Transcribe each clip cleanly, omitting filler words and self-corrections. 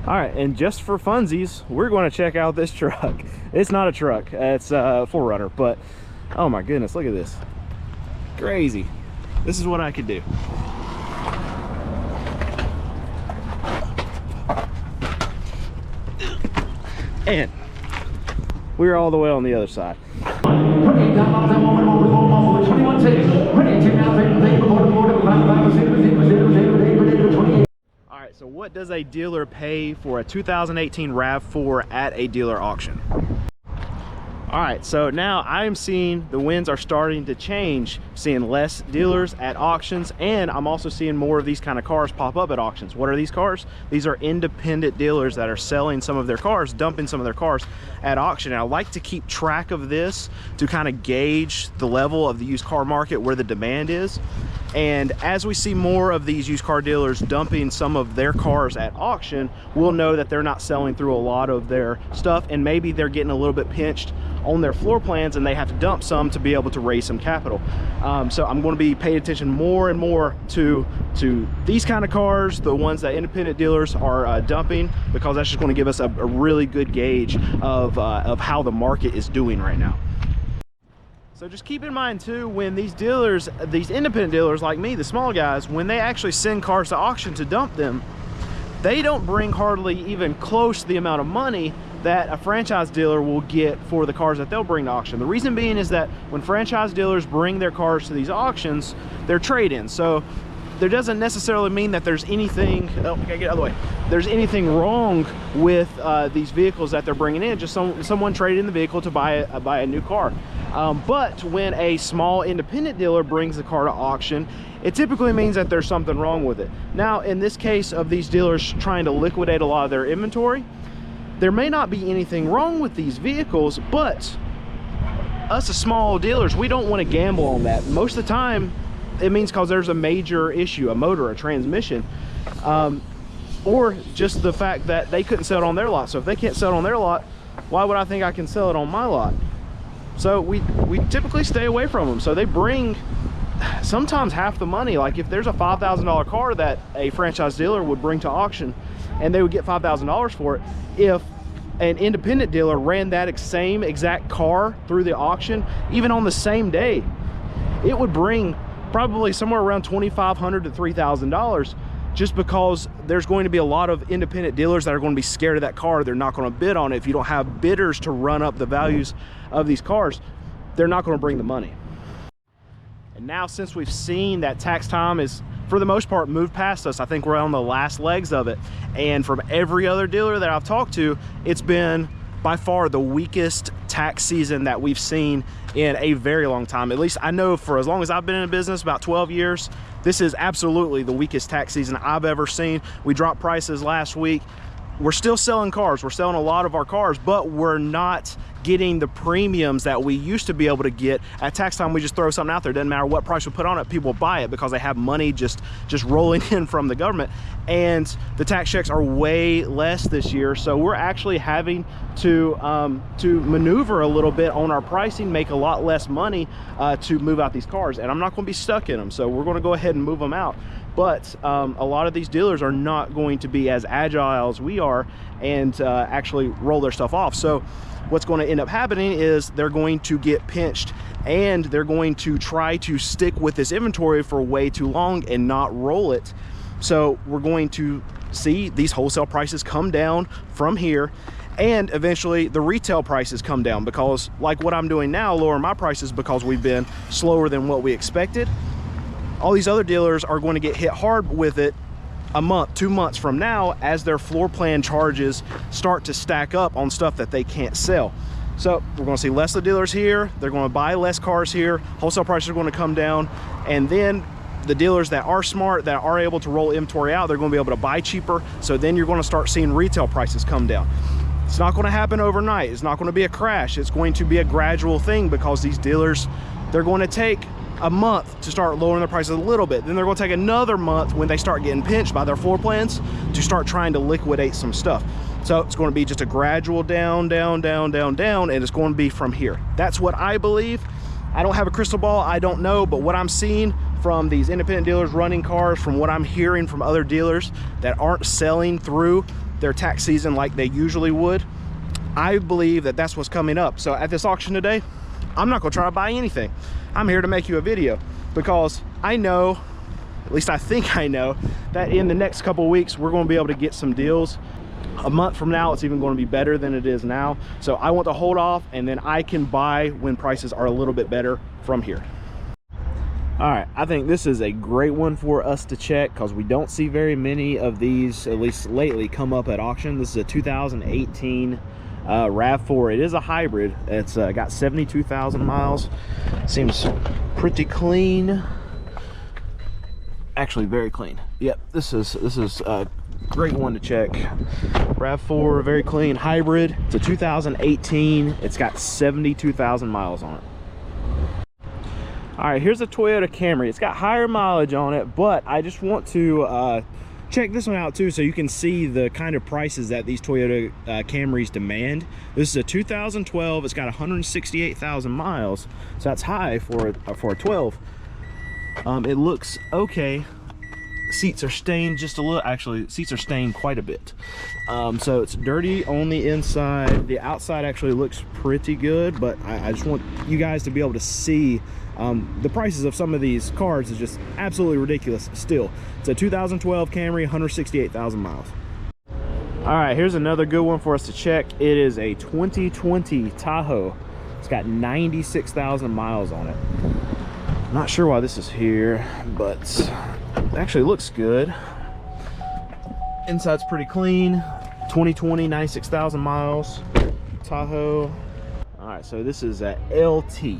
All right, and just for funsies, we're going to check out this truck. It's not a truck, it's a 4Runner, but oh my goodness, look at this. Crazy. This is what I could do. And we're all the way on the other side. All right, so what does a dealer pay for a 2018 RAV4 at a dealer auction? All right, so now I'm seeing the winds are starting to change, seeing less dealers at auctions, and I'm also seeing more of these kind of cars pop up at auctions. What are these cars? These are independent dealers that are selling some of their cars, dumping some of their cars at auction. And I like to keep track of this to kind of gauge the level of the used car market, where the demand is. And as we see more of these used car dealers dumping some of their cars at auction, we'll know that they're not selling through a lot of their stuff, and maybe they're getting a little bit pinched on their floor plans and they have to dump some to be able to raise some capital. So I'm going to be paying attention more and more to these kind of cars, the ones that independent dealers are dumping, because that's just going to give us a really good gauge of how the market is doing right now. So just keep in mind too, when these dealers, these independent dealers like me, the small guys, when they actually send cars to auction to dump them, they don't bring hardly even close to the amount of money that a franchise dealer will get for the cars that they'll bring to auction. The reason being is that when franchise dealers bring their cars to these auctions, they're trade-ins. So there doesn't necessarily mean that there's anything, oh, I gotta get out of the way. There's anything wrong with these vehicles that they're bringing in. Just someone traded in the vehicle to buy a new car. But when a small independent dealer brings the car to auction, it typically means that there's something wrong with it. Now, in this case of these dealers trying to liquidate a lot of their inventory, there may not be anything wrong with these vehicles, but us as small dealers, we don't want to gamble on that. Most of the time, it means because there's a major issue, a motor, a transmission, or just the fact that they couldn't sell it on their lot. So if they can't sell it on their lot, why would I think I can sell it on my lot? So we typically stay away from them. So they bring sometimes half the money. Like if there's a $5,000 car that a franchise dealer would bring to auction and they would get $5,000 for it, if an independent dealer ran that same exact car through the auction, even on the same day, it would bring probably somewhere around $2,500 to $3,000, just because there's going to be a lot of independent dealers that are going to be scared of that car. They're not going to bid on it. If you don't have bidders to run up the values of these cars, they're not going to bring the money. And now, since we've seen that tax time is, for the most part, moved past us, I think we're on the last legs of it. And from every other dealer that I've talked to, it's been by far the weakest tax season that we've seen in a very long time. At least I know for as long as I've been in business, about 12 years, this is absolutely the weakest tax season I've ever seen. We dropped prices last week. We're still selling cars. We're selling a lot of our cars, but we're not getting the premiums that we used to be able to get. At tax time, we just throw something out there. Doesn't matter what price we put on it, people buy it because they have money just rolling in from the government. And the tax checks are way less this year. So we're actually having to maneuver a little bit on our pricing, make a lot less money to move out these cars. And I'm not going to be stuck in them. So we're going to go ahead and move them out. But a lot of these dealers are not going to be as agile as we are and actually roll their stuff off. So what's going to end up happening is they're going to get pinched, and they're going to try to stick with this inventory for way too long and not roll it. So we're going to see these wholesale prices come down from here, and eventually the retail prices come down, because like what I'm doing now, lower my prices because we've been slower than what we expected. All these other dealers are going to get hit hard with it a month, 2 months from now, as their floor plan charges start to stack up on stuff that they can't sell. So we're going to see less of the dealers here. They're going to buy less cars here. Wholesale prices are going to come down. And then the dealers that are smart, that are able to roll inventory out, they're going to be able to buy cheaper. So then you're going to start seeing retail prices come down. It's not going to happen overnight. It's not going to be a crash. It's going to be a gradual thing, because these dealers, they're going to take a month to start lowering their prices a little bit. Then they're going to take another month when they start getting pinched by their floor plans to start trying to liquidate some stuff. So it's going to be just a gradual down, down, down, down, down, and it's going to be from here. That's what I believe. I don't have a crystal ball. I don't know, but what I'm seeing from these independent dealers running cars, from what I'm hearing from other dealers that aren't selling through their tax season like they usually would. I believe that that's what's coming up. So at this auction today, I'm not gonna try to buy anything. I'm here to make you a video because I know, at least I think I know, that in the next couple of weeks, we're gonna be able to get some deals. A month from now, it's even going to be better than it is now. So I want to hold off, and then I can buy when prices are a little bit better from here. All right, I think this is a great one for us to check because we don't see very many of these, at least lately, come up at auction. This is a 2018 RAV4. It is a hybrid. It's got 72,000 miles. Seems pretty clean. Actually, very clean. Yep, this is a great one to check. RAV4, very clean, hybrid. It's a 2018. It's got 72,000 miles on it. All right, here's a Toyota Camry. It's got higher mileage on it, but I just want to check this one out too so you can see the kind of prices that these Toyota Camrys demand. This is a 2012. It's got 168,000 miles, so that's high for a 12. It looks okay. Seats are stained just a little. Actually, seats are stained quite a bit. So it's dirty on the inside. The outside actually looks pretty good, but I just want you guys to be able to see the prices of some of these cars is just absolutely ridiculous still. It's a 2012 Camry, 168,000 miles. All right, here's another good one for us to check. It is a 2020 Tahoe. It's got 96,000 miles on it. Not sure why this is here, but it actually looks good. Inside's pretty clean. 2020, 96,000 miles. Tahoe. All right, so this is a LT.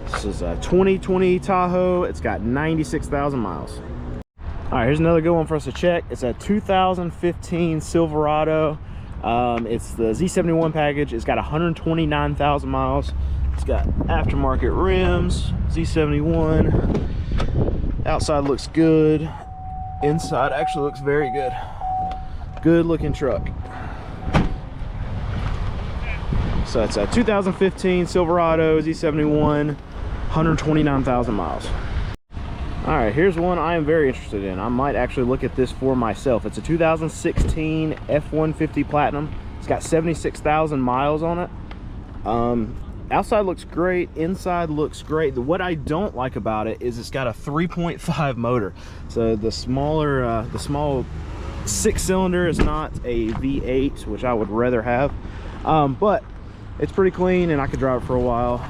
This is a 2020 Tahoe. It's got 96,000 miles. All right, here's another good one for us to check. It's a 2015 Silverado. It's the Z71 package. It's got 129,000 miles. It's got aftermarket rims, Z71. Outside looks good. Inside actually looks very good. Good looking truck. So it's a 2015 Silverado Z71, 129,000 miles. All right, here's one I am very interested in. I might actually look at this for myself. It's a 2016 F-150 Platinum. It's got 76,000 miles on it. Outside looks great, inside looks great. What I don't like about it is it's got a 3.5 motor. So the small 6-cylinder is not a V8, which I would rather have. But it's pretty clean and I could drive it for a while.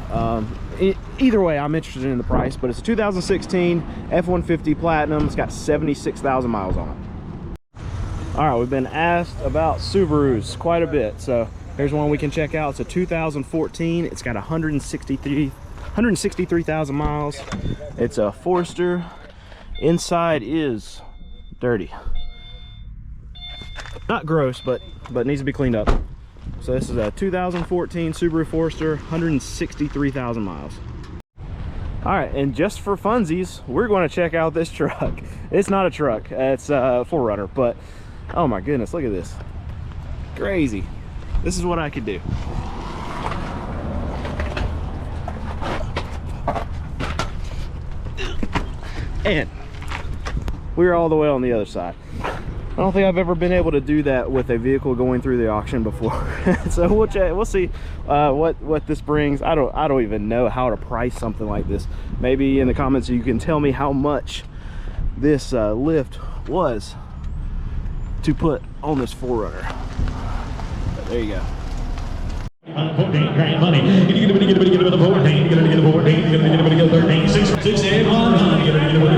Either way, I'm interested in the price, but it's a 2016 F-150 Platinum. It's got 76,000 miles on it. All right, we've been asked about Subarus quite a bit, so here's one we can check out. It's a 2014. It's got 163,000 miles. It's a Forester. Inside is dirty. Not gross, but needs to be cleaned up. So this is a 2014 Subaru Forester, 163,000 miles. All right, and just for funsies, we're going to check out this truck. It's not a truck, it's a 4Runner, but oh my goodness, look at this. Crazy. This is what I could do. And we're all the way on the other side. I don't think I've ever been able to do that with a vehicle going through the auction before. So we'll see what this brings. I don't even know how to price something like this. Maybe in the comments you can tell me how much this lift was to put on this 4Runner. But there you go. 14 grand money. Get a 14, get a 14, get a 14, get a 13, 16, 1, get a 1,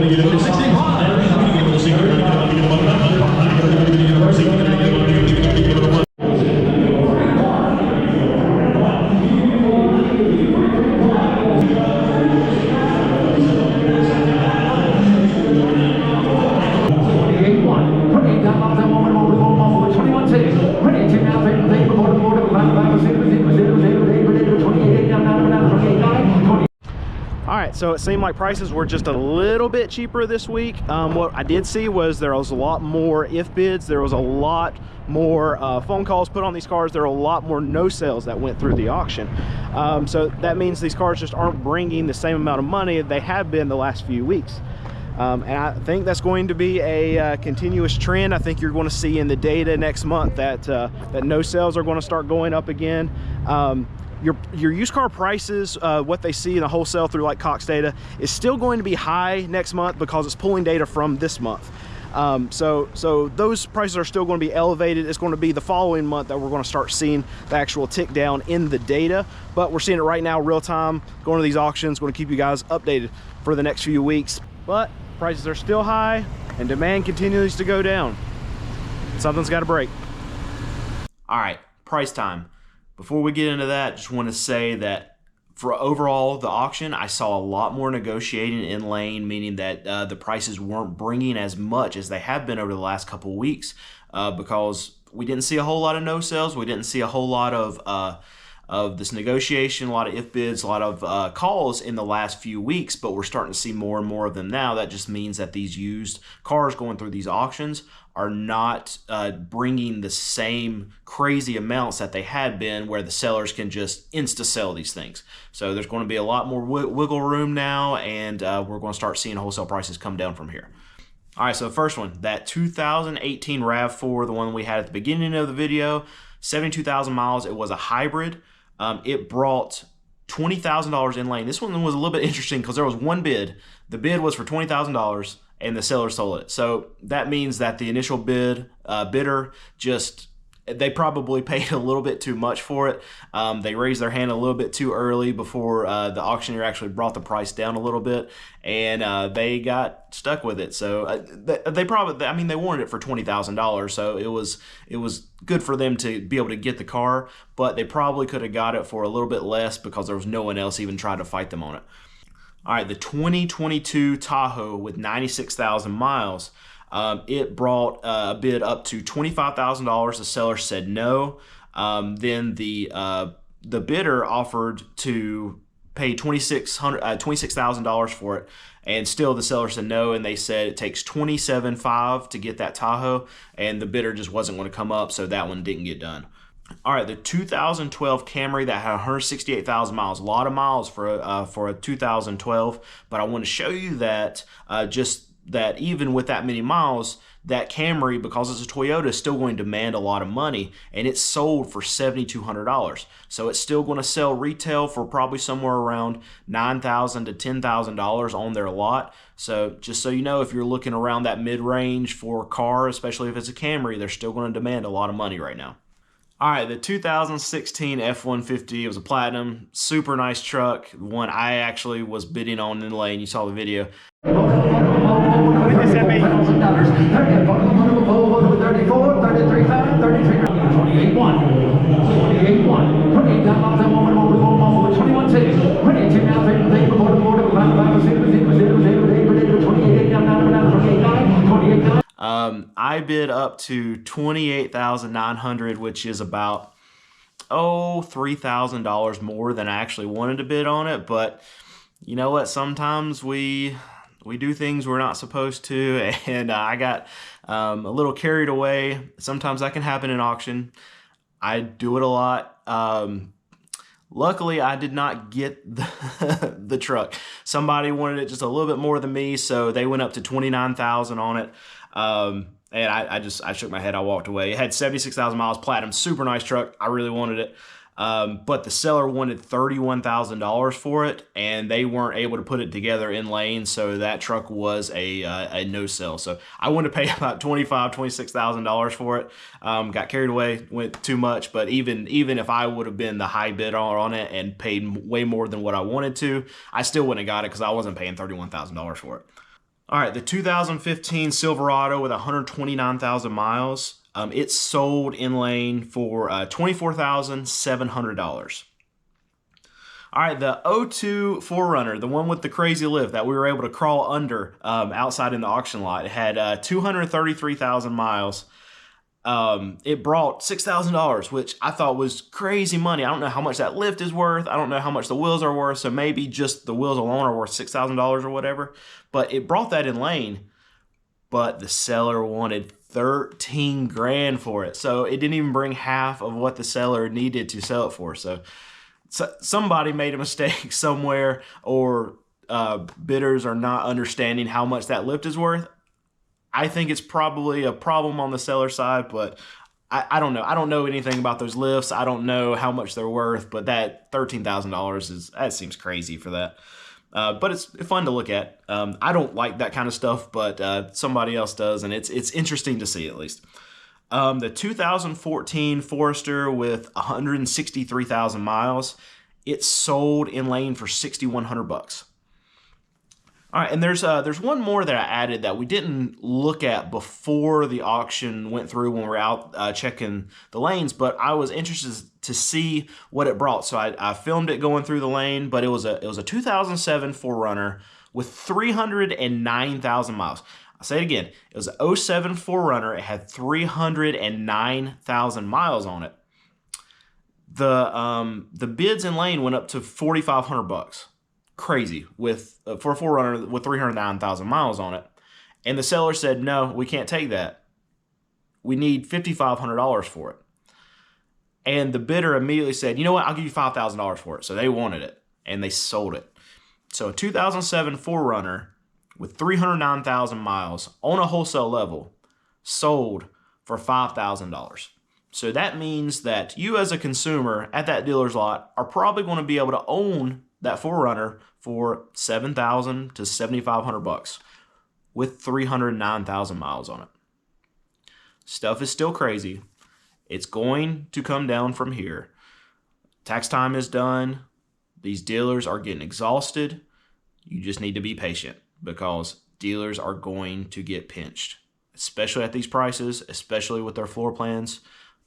get a 65, So it seemed like prices were just a little bit cheaper this week. What I did see was there was a lot more if bids. There was a lot more phone calls put on these cars. There were a lot more no sales that went through the auction. So that means these cars just aren't bringing the same amount of money they have been the last few weeks. And I think that's going to be a continuous trend. I think you're going to see in the data next month that that no sales are going to start going up again. Your used car prices, what they see in the wholesale through like Cox data, is still going to be high next month because it's pulling data from this month. So those prices are still going to be elevated. It's going to be the following month that we're going to start seeing the actual tick down in the data, but we're seeing it right now real time, going to these auctions. Going to keep you guys updated for the next few weeks, but prices are still high and demand continues to go down. Something's got to break. All right, price time. Before we get into that, just want to say that for overall the auction, I saw a lot more negotiating in lane, meaning that the prices weren't bringing as much as they have been over the last couple of weeks, because we didn't see a whole lot of no sales. We didn't see a whole lot of this negotiation, a lot of if bids, a lot of calls in the last few weeks, but we're starting to see more and more of them now. That just means that these used cars going through these auctions are not bringing the same crazy amounts that they had been, where the sellers can just insta-sell these things. So there's going to be a lot more wiggle room now, and we're going to start seeing wholesale prices come down from here. All right, so the first one, that 2018 RAV4, the one we had at the beginning of the video, 72,000 miles. It was a hybrid. It brought $20,000 in lane. This one was a little bit interesting because there was one bid. The bid was for $20,000 and the seller sold it. So that means that the initial bidder just, they probably paid a little bit too much for it. They raised their hand a little bit too early before the auctioneer actually brought the price down a little bit, and they got stuck with it. So they probably, I mean, they wanted it for $20,000, so it was good for them to be able to get the car, but they probably could have got it for a little bit less because there was no one else even trying to fight them on it. All right, the 2022 Tahoe with 96,000 miles. It brought a bid up to $25,000. The seller said no. Then the bidder offered to pay $26,000 for it, and still the seller said no. And they said it takes $27,500 to get that Tahoe, and the bidder just wasn't going to come up, so that one didn't get done. All right, the 2012 Camry that had 168,000 miles, a lot of miles for a 2012, but I want to show you that just that even with that many miles, that Camry, because it's a Toyota, is still going to demand a lot of money, and it's sold for $7,200. So it's still going to sell retail for probably somewhere around $9,000 to $10,000 on their lot. So just so you know, if you're looking around that mid-range for a car, especially if it's a Camry, they're still going to demand a lot of money right now. All right, the 2016 F-150, it was a platinum, super nice truck, one I actually was bidding on in the lane. You saw the video. I bid up to $28,900, which is about $3,000 more than I actually wanted to bid on it. But you know what? Sometimes we do things we're not supposed to, and I got a little carried away. Sometimes that can happen in auction. I do it a lot. Luckily, I did not get the truck. Somebody wanted it just a little bit more than me, so they went up to $29,000 on it. And I shook my head. I walked away. It had 76,000 miles, platinum, super nice truck. I really wanted it. But the seller wanted $31,000 for it, and they weren't able to put it together in lane, so that truck was a no sell. So I wanted to pay about $25,000, $26,000 for it. Got carried away, went too much, but even if I would have been the high bidder on it and paid way more than what I wanted to, I still wouldn't have got it because I wasn't paying $31,000 for it. All right, the 2015 Silverado with 129,000 miles. It sold in lane for $24,700. All right, the 02 4Runner, the one with the crazy lift that we were able to crawl under outside in the auction lot, it had 233,000 miles. It brought $6,000, which I thought was crazy money. I don't know how much that lift is worth. I don't know how much the wheels are worth, so maybe just the wheels alone are worth $6,000 or whatever. But it brought that in lane, but the seller wanted $13,000 for it. So it didn't even bring half of what the seller needed to sell it for. So somebody made a mistake somewhere, or bidders are not understanding how much that lift is worth. I think it's probably a problem on the seller side, but I don't know. I don't know anything about those lifts. I don't know how much they're worth, but that $13,000 that seems crazy for that. But it's fun to look at. I don't like that kind of stuff, but somebody else does, and it's interesting to see at least. The 2014 Forester with 163,000 miles, it sold in lane for $6,100. All right, and there's one more that I added that we didn't look at before the auction went through when we were out checking the lanes, but I was interested to see what it brought. So I filmed it going through the lane, but it was a 2007 4Runner with 309,000 miles. I'll say it again. It was an 07 4Runner. It had 309,000 miles on it. The bids in lane went up to $4,500. Crazy for a 4Runner with 309,000 miles on it. And the seller said, no, we can't take that. We need $5,500 for it. And the bidder immediately said, you know what, I'll give you $5,000 for it. So they wanted it, and they sold it. So a 2007 4Runner with 309,000 miles on a wholesale level sold for $5,000. So that means that you as a consumer at that dealer's lot are probably going to be able to own that 4Runner for $7,000 to $7,500 with 309,000 miles on it. Stuff is still crazy. It's going to come down from here. Tax time is done. These dealers are getting exhausted. You just need to be patient because dealers are going to get pinched, especially at these prices, especially with their floor plans.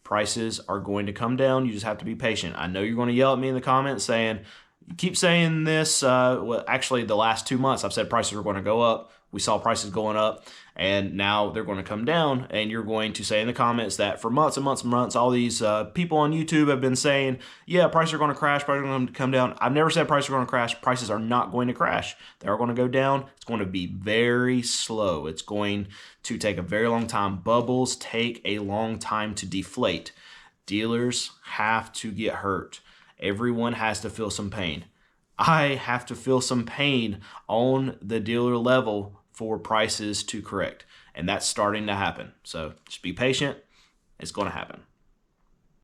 Prices are going to come down. You just have to be patient. I know you're going to yell at me in the comments saying, you keep saying this. Well, actually, the last 2 months, I've said prices are going to go up. We saw prices going up, and now they're going to come down. And you're going to say in the comments that for months and months and months, all these people on YouTube have been saying, yeah, prices are going to crash, prices are going to come down. I've never said prices are going to crash. Prices are not going to crash. They are going to go down. It's going to be very slow. It's going to take a very long time. Bubbles take a long time to deflate. Dealers have to get hurt. Everyone has to feel some pain. I have to feel some pain on the dealer level for prices to correct. And that's starting to happen. So just be patient. It's going to happen.